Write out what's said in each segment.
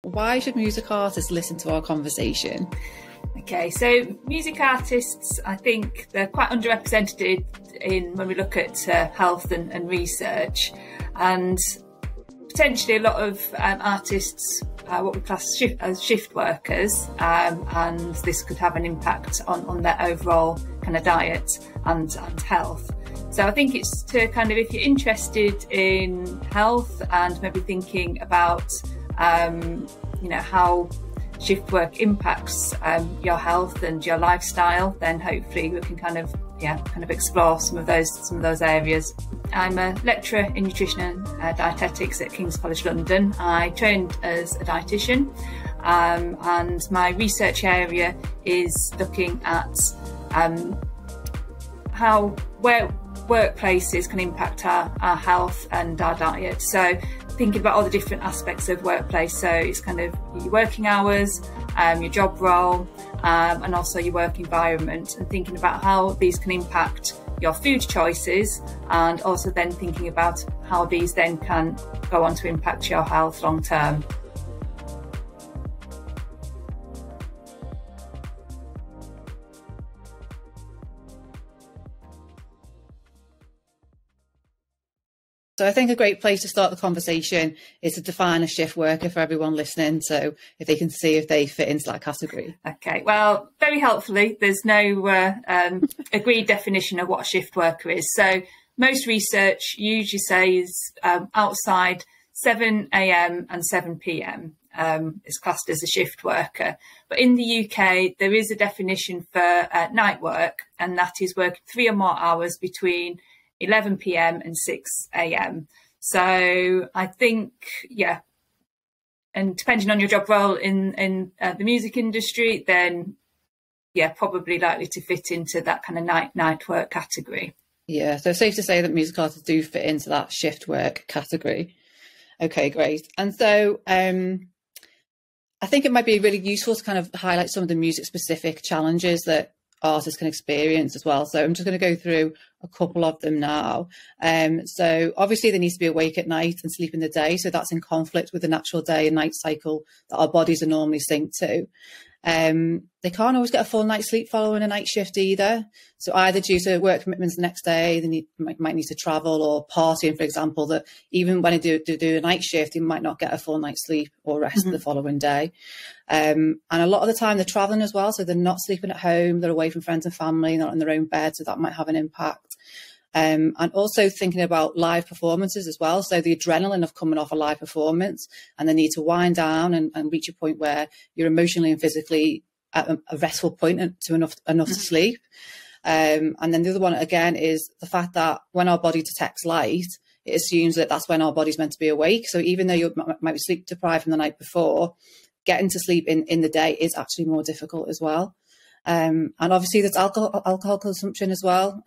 Why should music artists listen to our conversation? Okay, so music artists, I think they're quite underrepresented when we look at health and research, and potentially a lot of artists are what we class as shift workers, and this could have an impact on their overall kind of diet and health. So I think it's to kind of, if you're interested in health and maybe thinking about how shift work impacts your health and your lifestyle, then hopefully we can kind of explore some of those areas. I'm a lecturer in nutrition and dietetics at King's College London. I trained as a dietitian, and my research area is looking at where workplaces can impact our health and our diet. So thinking about all the different aspects of workplace, so it's kind of your working hours, your job role, and also your work environment, and thinking about how these can impact your food choices, and also then thinking about how these then can go on to impact your health long term. So I think a great place to start the conversation is to define a shift worker for everyone listening, so if they can see if they fit into that category. Okay, well, very helpfully, there's no agreed definition of what a shift worker is. So most research usually says outside 7 a.m. and 7 p.m. Is classed as a shift worker. But in the UK, there is a definition for night work, and that is working 3 or more hours between 11 p.m. and 6 a.m. So I think, and depending on your job role in the music industry, then probably likely to fit into that kind of night work category. Yeah, so safe to say that music artists do fit into that shift work category. Okay, great. And so I think it might be really useful to kind of highlight some of the music specific challenges that artists can experience as well. So I'm just going to go through a couple of them now. So obviously there needs to be awake at night and sleep in the day. So that's in conflict with the natural day and night cycle that our bodies are normally synced to. They can't always get a full night's sleep following a night shift either. So either due to work commitments the next day, they might need to travel, or partying, for example, that even when they do a night shift, they might not get a full night's sleep or rest the following day. And a lot of the time they're traveling as well. So they're not sleeping at home, they're away from friends and family, not in their own bed. So that might have an impact. And also thinking about live performances as well. So the adrenaline of coming off a live performance, and the need to wind down and reach a point where you're emotionally and physically at a restful point and to enough to sleep. And then the other one, again, is the fact that when our body detects light, it assumes that that's when our body's meant to be awake. So even though you might be sleep deprived from the night before, getting to sleep in the day is actually more difficult as well. And obviously there's alcohol consumption as well.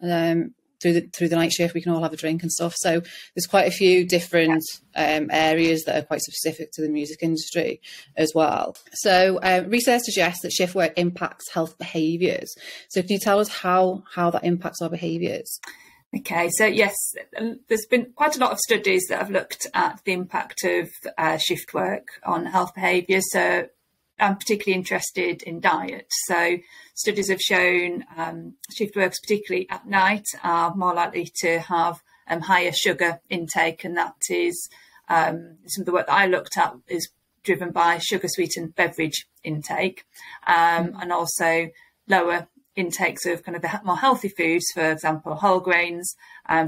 Through the night shift, we can all have a drink and stuff. So there's quite a few different areas that are quite specific to the music industry as well. So research suggests that shift work impacts health behaviours. So can you tell us how that impacts our behaviours? Okay, so yes, there's been quite a lot of studies that have looked at the impact of shift work on health behaviours. So I'm particularly interested in diet. So studies have shown shift workers, particularly at night, are more likely to have higher sugar intake, and that is some of the work that I looked at is driven by sugar sweetened beverage intake, and also lower intakes of kind of the more healthy foods, for example, whole grains,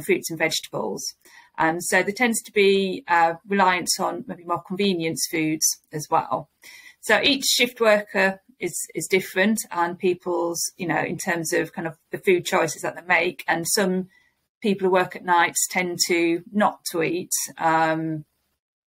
fruits and vegetables. So there tends to be reliance on maybe more convenience foods as well. So each shift worker is different, and people's, in terms of kind of the food choices that they make, and some people who work at nights tend to not to eat.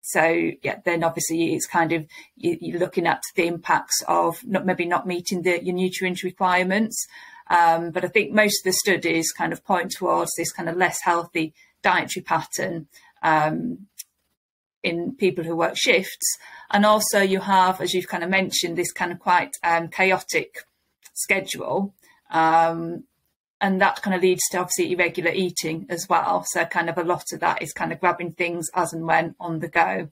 So then obviously it's kind of, you're looking at the impacts of maybe not meeting your nutrient requirements. But I think most of the studies kind of point towards this kind of less healthy dietary pattern in people who work shifts. And also you have, as you've kind of mentioned, this kind of quite chaotic schedule. And that kind of leads to obviously irregular eating as well. So kind of a lot of that is kind of grabbing things as and when on the go.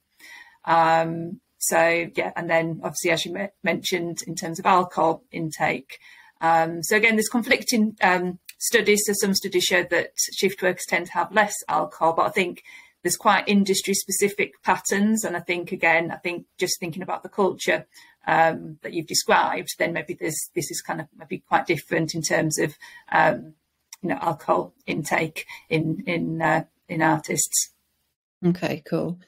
So yeah, and then obviously, as you mentioned, in terms of alcohol intake. So again, there's conflicting studies. So some studies show that shift workers tend to have less alcohol, but I think there's quite industry specific patterns. And I think just thinking about the culture that you've described, then maybe this is kind of maybe quite different in terms of alcohol intake in artists. Okay, cool.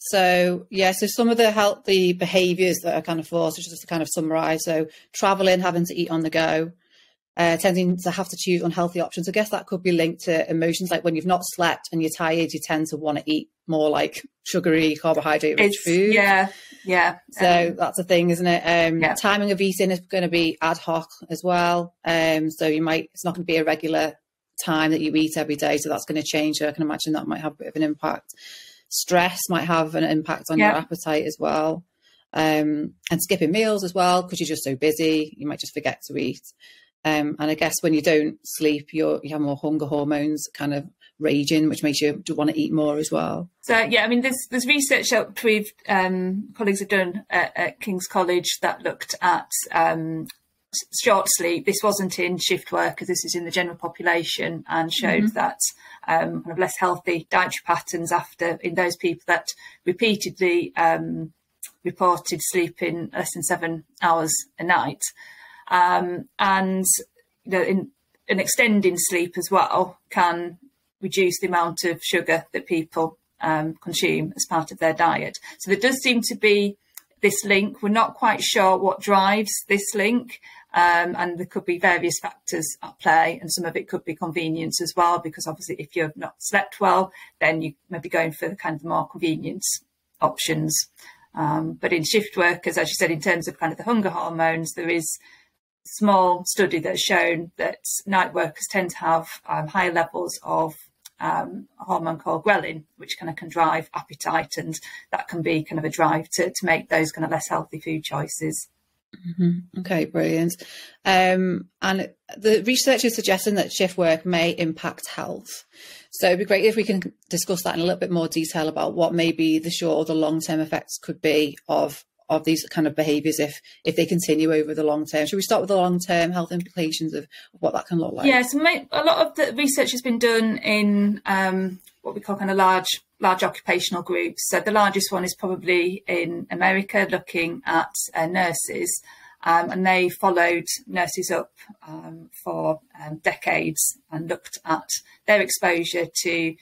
So some of the healthy behaviours that are kind of forced, just to kind of summarise. So travelling, having to eat on the go, tending to have to choose unhealthy options. I guess that could be linked to emotions, like when you've not slept and you're tired, you tend to want to eat more like sugary, carbohydrate-rich food. Yeah. So that's a thing, isn't it? Timing of eating is going to be ad hoc as well. So it's not going to be a regular time that you eat every day. So that's going to change. So I can imagine that might have a bit of an impact. Stress might have an impact on your appetite as well. And skipping meals as well, because you're just so busy, you might just forget to eat. And I guess when you don't sleep, you have more hunger hormones kind of raging, which makes you want to eat more as well. So yeah, I mean, there's research that colleagues have done at King's College that looked at short sleep. This wasn't in shift workers, this is in the general population, and showed that kind of less healthy dietary patterns in those people that repeatedly reported sleeping less than 7 hours a night. And in extending sleep as well can reduce the amount of sugar that people consume as part of their diet. So there does seem to be this link. We're not quite sure what drives this link, and there could be various factors at play, and some of it could be convenience as well, because obviously if you've not slept well, then you may be going for the kind of more convenience options. But in shift workers, as you said, in terms of kind of the hunger hormones, there is small study that's shown that night workers tend to have higher levels of a hormone called ghrelin, which kind of can drive appetite, and that can be kind of a drive to make those kind of less healthy food choices. Okay, brilliant. And the research is suggesting that shift work may impact health. So it'd be great if we can discuss that in a little bit more detail about what maybe the short or the long-term effects could be of these kind of behaviours if they continue over the long term. Should we start with the long-term health implications of what that can look like? Yeah, so a lot of the research has been done in what we call kind of large occupational groups. So the largest one is probably in America, looking at nurses, and they followed nurses up for decades and looked at their exposure to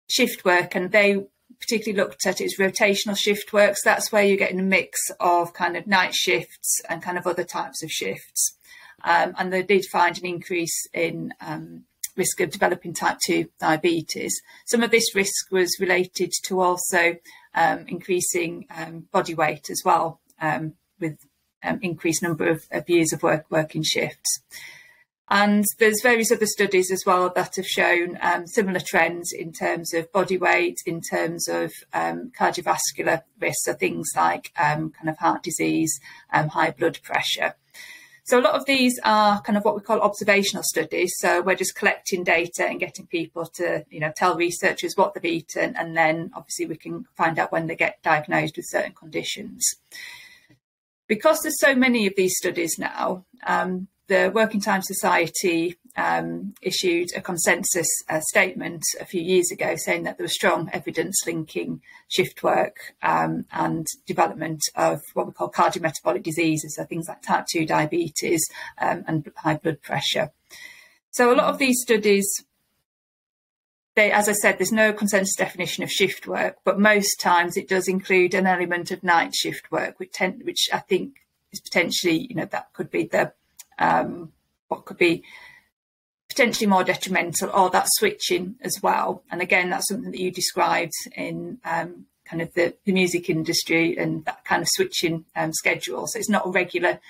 shift work, and they particularly looked at its rotational shift work. So that's where you're getting a mix of kind of night shifts and kind of other types of shifts. And they did find an increase in risk of developing type 2 diabetes. Some of this risk was related to also increasing body weight as well, with increased number of years of working shifts. And there's various other studies as well that have shown similar trends in terms of body weight, in terms of cardiovascular risks, so things like kind of heart disease, high blood pressure. So a lot of these are kind of what we call observational studies. So we're just collecting data and getting people to, tell researchers what they've eaten, and then obviously we can find out when they get diagnosed with certain conditions. Because there's so many of these studies now, the Working Time Society issued a consensus statement a few years ago saying that there was strong evidence linking shift work and development of what we call cardio-metabolic diseases, so things like type 2 diabetes and high blood pressure. So a lot of these studies, as I said, there's no consensus definition of shift work, but most times it does include an element of night shift work, which I think is potentially, that could be what could be potentially more detrimental, or that switching as well. And again, that's something that you described in kind of the music industry, and that kind of switching schedule. So it's not a regular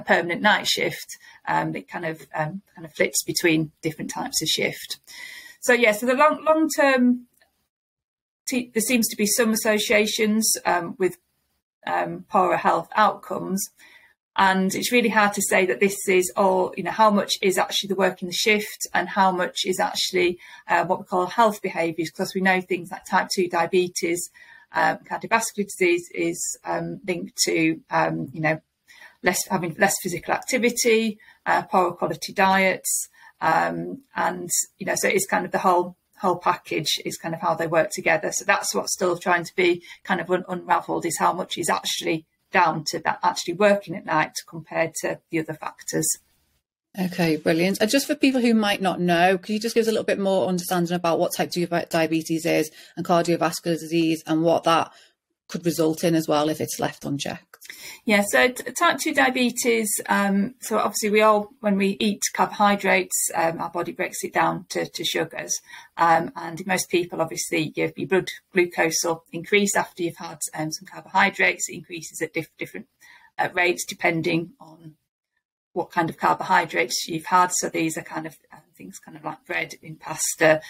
permanent night shift. It kind of flits between different types of shift. So yeah, so the long term, there seems to be some associations with poorer health outcomes. And it's really hard to say that this is all, how much is actually the work in the shift and how much is actually what we call health behaviours, because we know things like type 2 diabetes cardiovascular disease is linked to, having less physical activity, poorer quality diets, and, so it's kind of the whole package is kind of how they work together. So that's what's still trying to be kind of unravelled, is how much is actually down to that actually working at night compared to the other factors. Okay, brilliant. And just for people who might not know, could you just give us a little bit more understanding about what type 2 diabetes is and cardiovascular disease, and what that could result in as well if it's left unchecked? Yeah, so type 2 diabetes, so obviously when we eat carbohydrates, our body breaks it down to sugars. And in most people, obviously, your blood glucose will increase after you've had some carbohydrates. It increases at different rates depending on what kind of carbohydrates you've had. So these are kind of things kind of like bread, in pasta,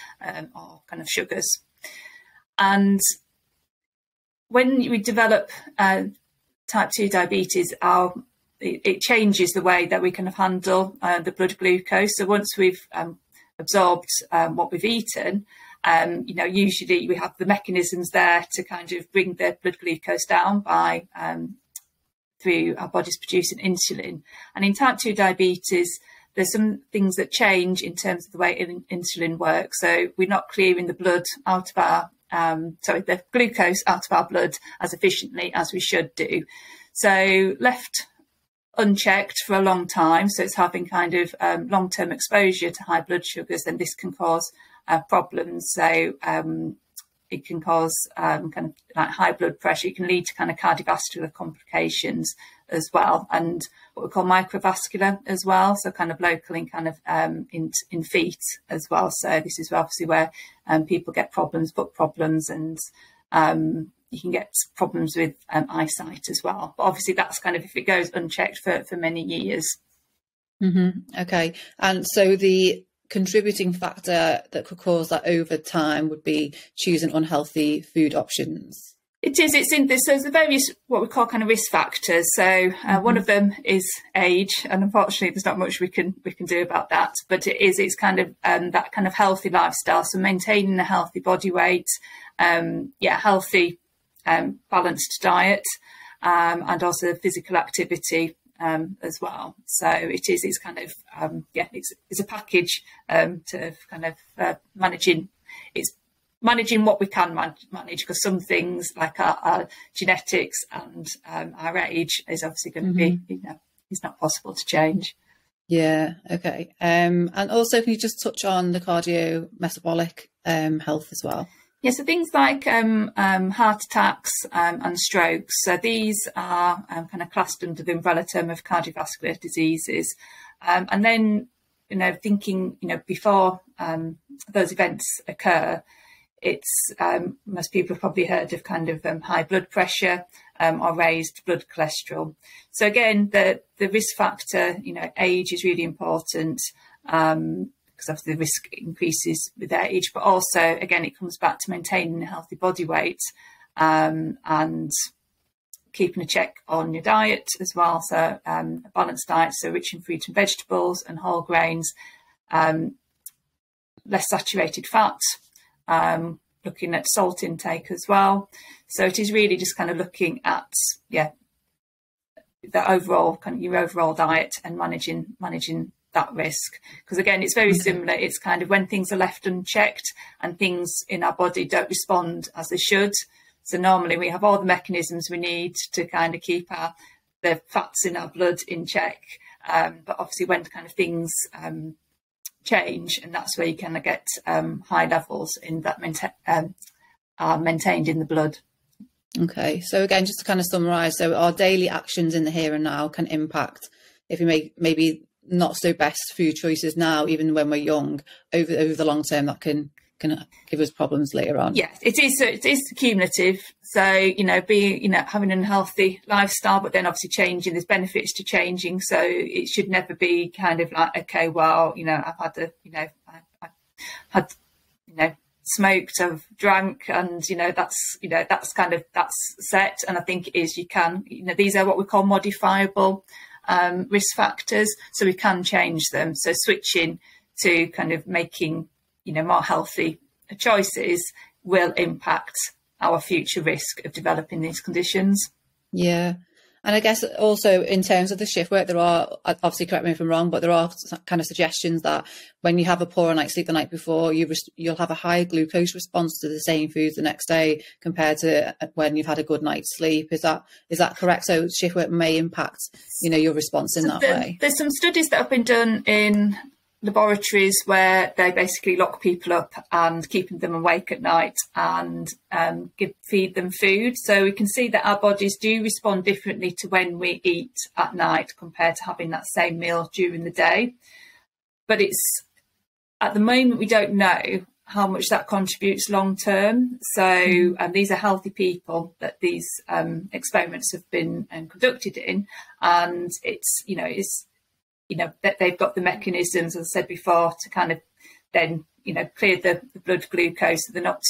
or kind of sugars. And when we develop type 2 diabetes, it changes the way that we kind of handle the blood glucose. So once we've absorbed what we've eaten, usually we have the mechanisms there to kind of bring the blood glucose down by through our bodies producing insulin. And in type 2 diabetes, there's some things that change in terms of the way insulin works. So we're not clearing the blood out of our the glucose out of our blood as efficiently as we should do. So left unchecked for a long time, so it's having kind of long-term exposure to high blood sugars, then this can cause problems. So it can cause kind of like high blood pressure. It can lead to kind of cardiovascular complications as well, and what we call microvascular as well, so kind of local in kind of in feet as well. So this is obviously where people get problems, foot problems, and you can get problems with eyesight as well. But obviously that's kind of if it goes unchecked for many years. Mm-hmm. Okay, and so the contributing factor that could cause that over time would be choosing unhealthy food options. It is. It's in this. So there's various what we call kind of risk factors. So one of them is age, and unfortunately, there's not much we can do about that. But it's kind of that kind of healthy lifestyle. So maintaining a healthy body weight, healthy, balanced diet, and also physical activity as well. So it's kind of it's a package to kind of managing. It's managing what we can manage, because some things like our genetics and our age is obviously going to be, it's not possible to change. Yeah. Okay. And also, can you just touch on the cardio-metabolic health as well? Yeah, so things like heart attacks and strokes. So these are kind of classed under the umbrella term of cardiovascular diseases. And then, thinking, before those events occur, it's most people have probably heard of kind of high blood pressure or raised blood cholesterol. So again, the risk factor, age is really important, because obviously the risk increases with age, but also again it comes back to maintaining a healthy body weight and keeping a check on your diet as well. So a balanced diet, so rich in fruit and vegetables and whole grains, less saturated fat. Looking at salt intake as well. So it is really just kind of looking at the overall kind of your overall diet and managing that risk, because again it's very similar. It's kind of when things are left unchecked and things in our body don't respond as they should. So normally we have all the mechanisms we need to kind of keep the fats in our blood in check, but obviously when kind of things change, and that's where you kind of get high levels in that are maintained in the blood. Okay, so again, just to kind of summarise, so our daily actions in the here and now can impact if we make maybe not so best food choices now, even when we're young, over the long term, that can give us problems later on. Yes, it is cumulative. So, having an unhealthy lifestyle, but then obviously changing, there's benefits to changing. So it should never be kind of like, okay, well, I've had smoked, I've drank, and, that's set. And I think it is, you can, these are what we call modifiable risk factors. So we can change them. So switching to kind of making, more healthy choices will impact our future risk of developing these conditions. Yeah. And I guess also in terms of the shift work, there are, obviously correct me if I'm wrong, but there are kind of suggestions that when you have a poor night's sleep the night before, you'll have a higher glucose response to the same foods the next day compared to when you've had a good night's sleep. Is that correct? So shift work may impact, your response in that way. There's some studies that have been done in laboratories where they basically lock people up and keeping them awake at night and feed them food. So we can see that our bodies do respond differently to when we eat at night compared to having that same meal during the day. But at the moment, we don't know how much that contributes long term. So these are healthy people that these experiments have been conducted in, and that they've got the mechanisms, as I said before, to kind of then, clear the blood glucose, so they're not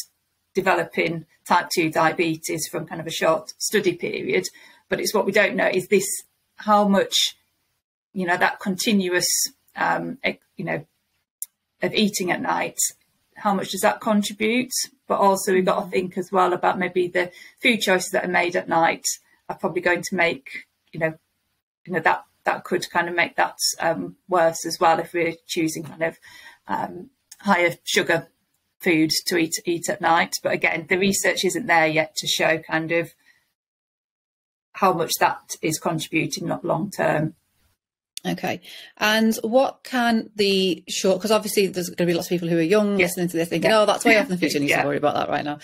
developing type 2 diabetes from kind of a short study period. But it's what we don't know is this, how much, that continuous, of eating at night, how much does that contribute? But also we've got to think as well about maybe the food choices that are made at night are probably going to make, that could kind of make that worse as well if we're choosing kind of higher sugar food to eat at night. But again, the research isn't there yet to show kind of how much that is contributing, not long term. Okay. And what can because obviously there's going to be lots of people who are young listening to this thinking, oh, that's way off in the future. I need to worry about that right now.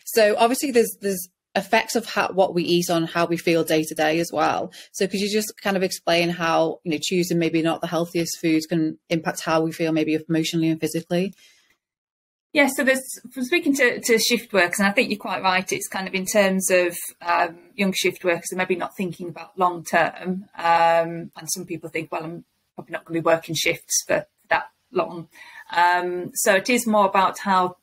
So obviously there's effects of what we eat on how we feel day to day as well. So could you just kind of explain how, choosing maybe not the healthiest foods can impact how we feel maybe emotionally and physically? Yeah, so from speaking to shift workers, and I think you're quite right, it's kind of in terms of young shift workers and maybe not thinking about long term. And some people think, well, I'm probably not going to be working shifts for that long. So it is more about how,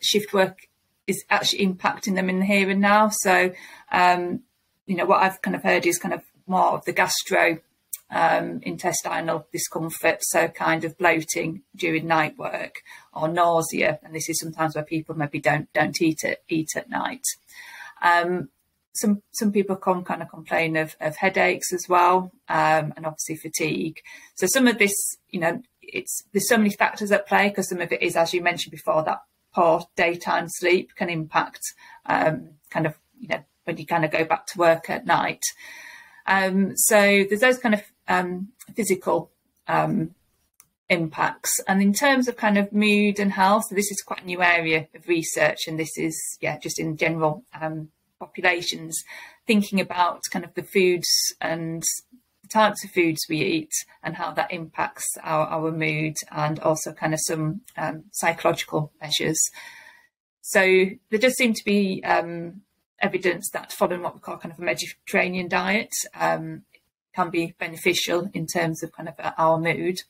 shift work is actually impacting them in the here and now. So, what I've kind of heard is kind of more of the intestinal discomfort, so kind of bloating during night work or nausea, and this is sometimes where people maybe don't eat at night. Some people kind of complain of headaches as well, and obviously fatigue. So some of this, there's so many factors at play, because some of it is, as you mentioned before, that poor daytime sleep can impact kind of, when you kind of go back to work at night. So there's those kind of physical impacts. And in terms of kind of mood and health, so this is quite a new area of research, and this is, just in general populations, thinking about kind of the foods and the types of foods we eat and how that impacts our mood, and also kind of some psychological measures. So there does seem to be evidence that following what we call kind of a Mediterranean diet can be beneficial in terms of kind of our mood.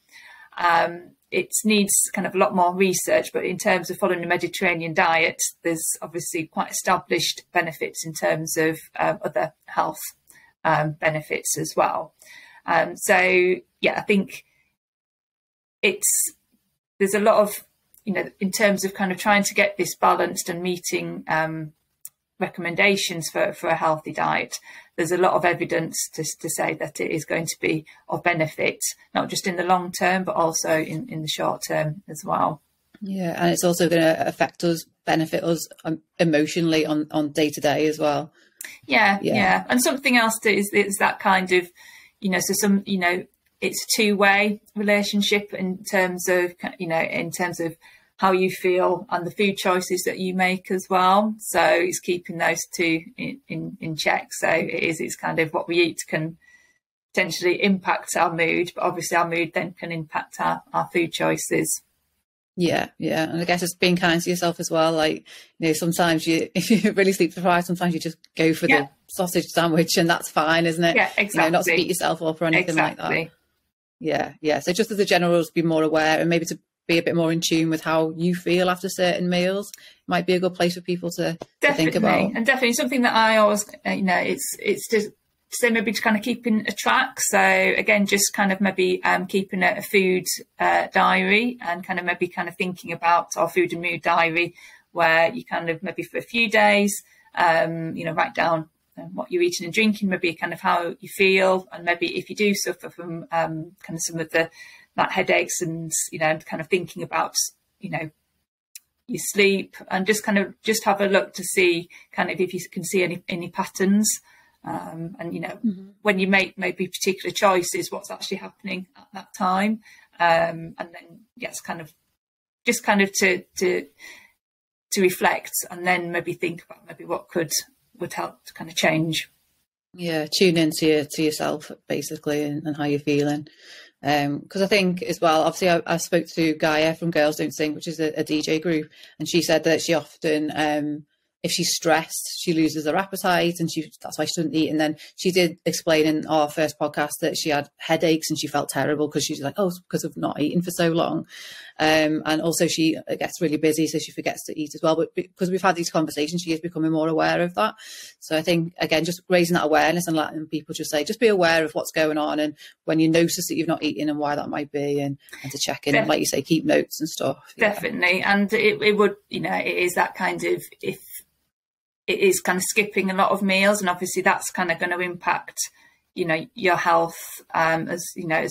It needs kind of a lot more research, but in terms of following the Mediterranean diet, there's obviously quite established benefits in terms of other health benefits as well. So I think there's a lot of, in terms of kind of trying to get this balanced and meeting recommendations for a healthy diet, there's a lot of evidence to say that it is going to be of benefit, not just in the long term, but also in the short term as well. Yeah, and it's also going to benefit us emotionally on day to day as well. Yeah. And something else is that kind of, it's a two-way relationship in terms of how you feel and the food choices that you make as well. So it's keeping those two in check. So it's kind of what we eat can potentially impact our mood, but obviously our mood then can impact our food choices. Yeah. And I guess it's being kind to yourself as well. Like, sometimes if you're really sleep deprived, sometimes you just go for the sausage sandwich, and that's fine, isn't it? Yeah, exactly. Not to beat yourself up or anything like that. Yeah. So just as a general, be more aware, and maybe to be a bit more in tune with how you feel after certain meals might be a good place for people to think about. And definitely something that I always, it's just so maybe to kind of keeping a track. So again, just kind of maybe keeping a food diary, and kind of maybe kind of thinking about our food and mood diary where you kind of maybe for a few days, write down what you're eating and drinking, maybe kind of how you feel, and maybe if you do suffer from kind of some of that headaches and kind of thinking about your sleep, and just have a look to see kind of if you can see any patterns, when you make maybe particular choices, what's actually happening at that time, and then to reflect, and then maybe think about maybe what would help to kind of change. Yeah, tune into yourself basically, and how you're feeling. Because I think as well, obviously I spoke to Gaia from Girls Don't Sing, which is a DJ group, and she said that she often, if she's stressed, she loses her appetite, and that's why she doesn't eat. And then she did explain in our first podcast that she had headaches and she felt terrible because she's like, oh, it's because of not eating for so long. And also she gets really busy, so she forgets to eat as well. But because we've had these conversations, she is becoming more aware of that. So I think, again, just raising that awareness and letting people just be aware of what's going on, and when you notice that you've not eaten and why that might be, and to check in, and like you say, keep notes and stuff. Definitely. Yeah. And it wowould, it is that kind of, if it is kind of skipping a lot of meals, and obviously that's kind of going to impact your health, as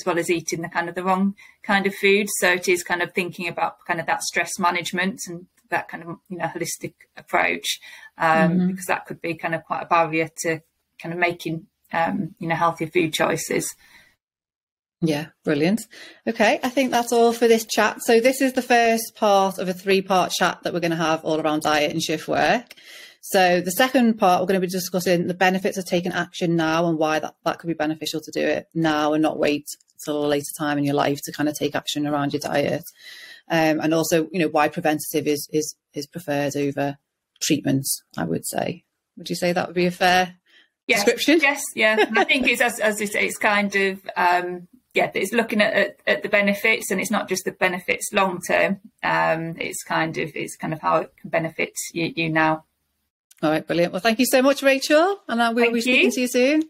well as eating the wrong kind of food. So it is kind of thinking about kind of that stress management and that kind of holistic approach, because that could be kind of quite a barrier to kind of making healthier food choices. Yeah, brilliant. Okay, I think that's all for this chat. So this is the first part of a 3-part chat that we're going to have all around diet and shift work. So the second part, we're going to be discussing the benefits of taking action now, and why that could be beneficial to do it now and not wait till a later time in your life to kind of take action around your diet. And also, why preventative is preferred over treatments, I would say. Would you say that would be a fair description? Yes, yeah. I think it's, as you say, it's kind of, it's looking at the benefits, and it's not just the benefits long term. It's kind of how it can benefit you now. All right, brilliant. Well, thank you so much, Rachel, and we'll be speaking to you soon.